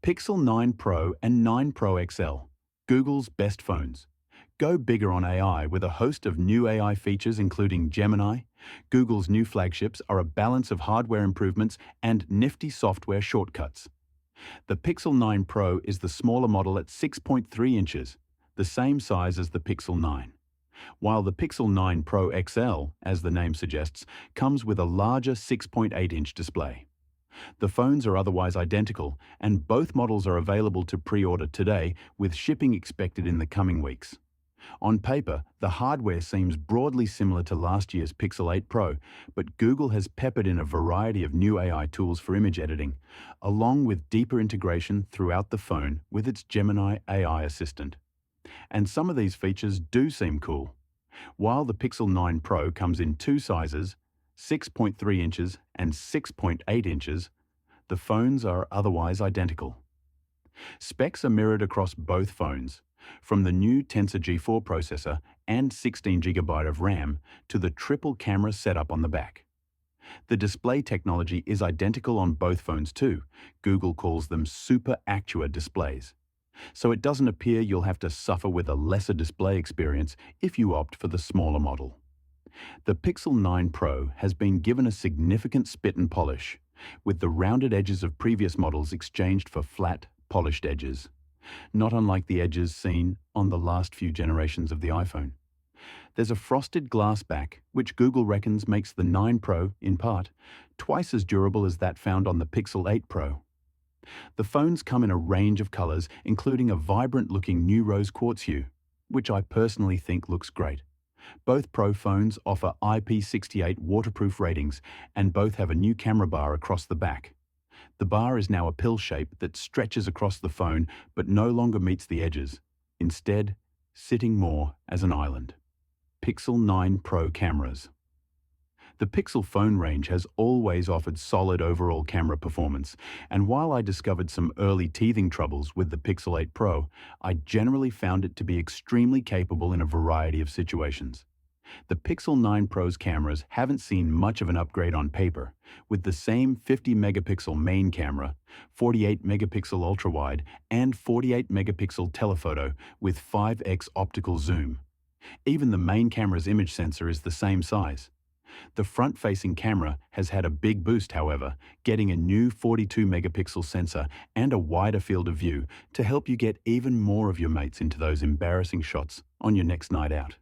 Pixel 9 Pro and 9 Pro XL, Google's best phones. Go bigger on AI with a host of new AI features including Gemini. Google's new flagships are a balance of hardware improvements and nifty software shortcuts. The Pixel 9 Pro is the smaller model at 6.3 inches, the same size as the Pixel 9. While the Pixel 9 Pro XL, as the name suggests, comes with a larger 6.8-inch display. The phones are otherwise identical, and both models are available to pre-order today, with shipping expected in the coming weeks. On paper, the hardware seems broadly similar to last year's Pixel 8 Pro, but Google has peppered in a variety of new AI tools for image editing, along with deeper integration throughout the phone with its Gemini AI assistant. And some of these features do seem cool. While the Pixel 9 Pro comes in two sizes, 6.3 inches and 6.8 inches, the phones are otherwise identical. Specs are mirrored across both phones, from the new Tensor G4 processor and 16GB of RAM to the triple camera setup on the back. The display technology is identical on both phones too. Google calls them Super Actua displays. So it doesn't appear you'll have to suffer with a lesser display experience if you opt for the smaller model. The Pixel 9 Pro has been given a significant spit and polish, with the rounded edges of previous models exchanged for flat, polished edges, not unlike the edges seen on the last few generations of the iPhone. There's a frosted glass back, which Google reckons makes the 9 Pro, in part, twice as durable as that found on the Pixel 8 Pro. The phones come in a range of colors, including a vibrant-looking new rose quartz hue, which I personally think looks great. Both Pro phones offer IP68 waterproof ratings, and both have a new camera bar across the back. The bar is now a pill shape that stretches across the phone but no longer meets the edges, instead sitting more as an island. Pixel 9 Pro cameras. The Pixel phone range has always offered solid overall camera performance, and while I discovered some early teething troubles with the Pixel 8 Pro, I generally found it to be extremely capable in a variety of situations. The Pixel 9 Pro's cameras haven't seen much of an upgrade on paper, with the same 50-megapixel main camera, 48-megapixel ultra-wide, and 48-megapixel telephoto with 5x optical zoom. Even the main camera's image sensor is the same size. The front-facing camera has had a big boost, however, getting a new 42-megapixel sensor and a wider field of view to help you get even more of your mates into those embarrassing shots on your next night out.